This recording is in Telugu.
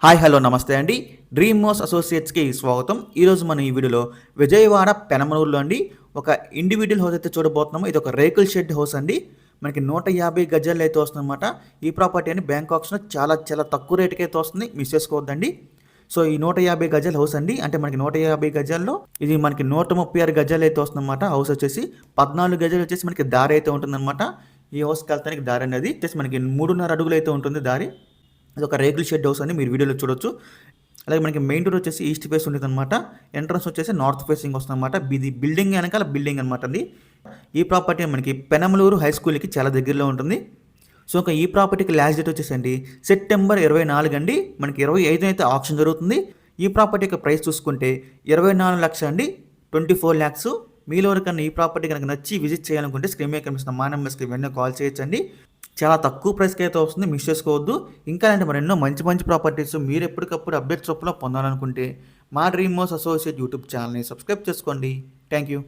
హాయ్ హలో నమస్తే అండి. డ్రీమ్ మోస్ అసోసియేట్స్కి స్వాగతం. ఈరోజు మనం ఈ వీడియోలో విజయవాడ పెనమలూరులో అండి ఒక ఇండివిజువల్ హౌస్ అయితే చూడబోతున్నాము. ఇది ఒక రేకుల్ షెడ్ హౌస్ అండి. మనకి 150 గజాల్లో అయితే వస్తుందన్నమాట. ఈ ప్రాపర్టీ అని బ్యాంక్ ఆప్షన్ చాలా చాలా తక్కువ రేటుకి అయితే వస్తుంది. మిస్ చేసుకోవద్దండి. సో ఈ 150 గజాల హౌస్ అండి. అంటే మనకి 150 గజాల్లో ఇది మనకి 136 గజాలు అయితే వస్తుందన్నమాట. హౌస్ వచ్చేసి 14 గజాలు వచ్చేసి మనకి దారి అయితే ఉంటుందన్నమాట. ఈ హౌస్కి వెళ్తానికి దారి అనేది వచ్చేసి మనకి 3.5 అడుగులు అయితే ఉంటుంది దారి. ఇది ఒక రేకుల్ షెడ్ హౌస్ అని మీరు వీడియోలో చూడొచ్చు. అలాగే మనకి మెయిన్ డోర్ వచ్చేసి ఈస్ట్ ఫేస్ ఉంటుంది అనమాట. ఎంట్రన్స్ వచ్చేసి నార్త్ ఫేసింగ్ వస్తుంది అనమాట. ఇది బిల్డింగ్ వెనకాల బిల్డింగ్ అనమాట అండి. ఈ ప్రాపర్టీ మనకి పెనమలూరు హై స్కూల్కి చాలా దగ్గరలో ఉంటుంది. సో ఇంకా ఈ ప్రాపర్టీకి లాస్ట్ డేట్ వచ్చేసండి సెప్టెంబర్ 24 అండి. మనకి 25 అయితే ఆప్షన్ జరుగుతుంది. ఈ ప్రాపర్టీ యొక్క ప్రైస్ చూసుకుంటే 24 లక్షలు అండి, 24 ల్యాక్స్. మీలో ఎవరికన్నా ఈ ప్రాపర్టీ కనుక నచ్చి విజిట్ చేయాలనుకుంటే స్క్రీన్ మీద కనిపిస్తున్న మా నెంబర్స్కి వెంటనే కాల్ చేయొచ్చండి. చాలా తక్కువ ప్రైస్కి అయితే వస్తుంది, మిస్ చేసుకోవద్దు. ఇంకా అంటే మరి ఎన్నో మంచి మంచి ప్రాపర్టీస్ మీరు ఎప్పటికప్పుడు అప్డేట్స్ రూపంలో పొందాలనుకుంటే మా డ్రీమ్ మోస్ అసోసియేట్ యూట్యూబ్ ఛానల్ని సబ్స్క్రైబ్ చేసుకోండి. Thank you.